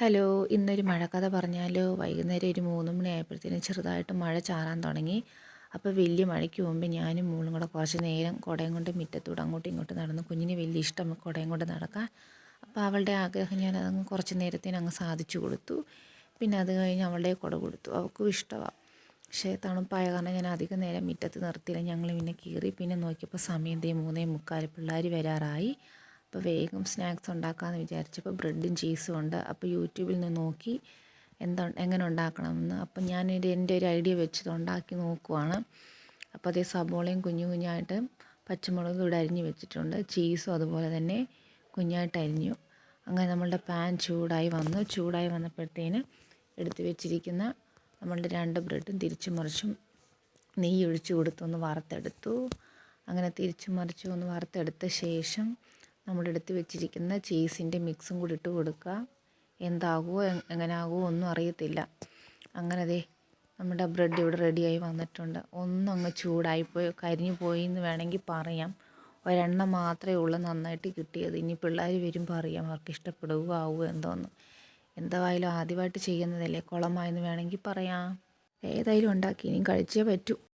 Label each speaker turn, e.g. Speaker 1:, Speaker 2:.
Speaker 1: Hello, ഇന്നൊരു മഴക്കഥ പറഞ്ഞാലോ? വൈകുന്നേരം ഒരു 3 മണിയായപ്പോഴത്തേനും ചെറുതായിട്ട് മഴ ചാറാൻ തുടങ്ങി. അപ്പോൾ വലിയ മഴയ്ക്ക് മുമ്പ് ഞാനും മോളും കൂടെ കുറച്ച് നേരം കുടയും കൊണ്ട് മുറ്റത്തൂടെ അങ്ങോട്ടും ഇങ്ങോട്ടും നടന്നു. കുഞ്ഞിന് വലിയ ഇഷ്ടം കുടയും കൊണ്ട് നടക്കാൻ. അപ്പോൾ അവളുടെ ആഗ്രഹം ഞാൻ അതങ്ങ് കുറച്ച് നേരത്തേന് അങ്ങ് സാധിച്ചു കൊടുത്തു. പിന്നെ അത് കഴിഞ്ഞ് അവളുടെ കുട കൊടുത്തു. അവൾക്കും ഇഷ്ടമാണ്. പക്ഷേ തണുപ്പായ കാരണം ഞാൻ അധികം നേരം മുറ്റത്ത് നിർത്തിയില്ല. ഞങ്ങൾ പിന്നെ കീറി. പിന്നെ നോക്കിയപ്പോൾ സമയം 3:45, പിള്ളേർ വരാറായി. അപ്പോൾ വേഗം സ്നാക്സ് ഉണ്ടാക്കാമെന്ന് വിചാരിച്ചപ്പോൾ ബ്രെഡും ചീസും ഉണ്ട്. അപ്പോൾ യൂട്യൂബിൽ നിന്ന് നോക്കി എങ്ങനെ ഉണ്ടാക്കണമെന്ന്. അപ്പം ഞാൻ എൻ്റെ ഒരു ഐഡിയ വെച്ചത് ഉണ്ടാക്കി നോക്കുവാണ്. അപ്പോൾ അതേ സബോളയും കുഞ്ഞു കുഞ്ഞായിട്ട് പച്ചമുളകും ഇവിടെ അരിഞ്ഞ് വെച്ചിട്ടുണ്ട്. ചീസും അതുപോലെ തന്നെ കുഞ്ഞായിട്ട് അരിഞ്ഞു. അങ്ങനെ നമ്മളുടെ പാൻ ചൂടായി വന്നപ്പോഴത്തേന് എടുത്ത് വെച്ചിരിക്കുന്ന നമ്മളുടെ 2 ബ്രെഡും തിരിച്ചും മറിച്ചും നെയ്യ് ഒഴിച്ച് കൊടുത്തൊന്ന് വറുത്തെടുത്തു. അങ്ങനെ തിരിച്ചും മറിച്ചും ഒന്ന് വറുത്തെടുത്ത ശേഷം നമ്മളെടുത്ത് വെച്ചിരിക്കുന്ന ചീസിൻ്റെ മിക്സും കൂടി ഇട്ട് കൊടുക്കുക. എന്താകുമോ എങ്ങനെയാകുമോ ഒന്നും അറിയത്തില്ല. അങ്ങനെ നമ്മുടെ ബ്രെഡ് ഇവിടെ റെഡിയായി വന്നിട്ടുണ്ട്. ഒന്നങ്ങ് ചൂടായിപ്പോയി, കരിഞ്ഞു പോയി എന്ന് വേണമെങ്കിൽ പറയാം. ഒരെണ്ണം മാത്രമേ ഉള്ളൂ നന്നായിട്ട് കിട്ടിയത്. ഇനി പിള്ളേർ വരുമ്പോൾ അറിയാം അവർക്ക് ഇഷ്ടപ്പെടുകയോ ആവുമോ എന്തോന്ന്. എന്തായാലും ആദ്യമായിട്ട് ചെയ്യുന്നതല്ലേ, കുളമായെന്ന് വേണമെങ്കിൽ പറയാം. ഏതായാലും ഉണ്ടാക്കി ഇനിയും കഴിച്ചേ പറ്റൂ.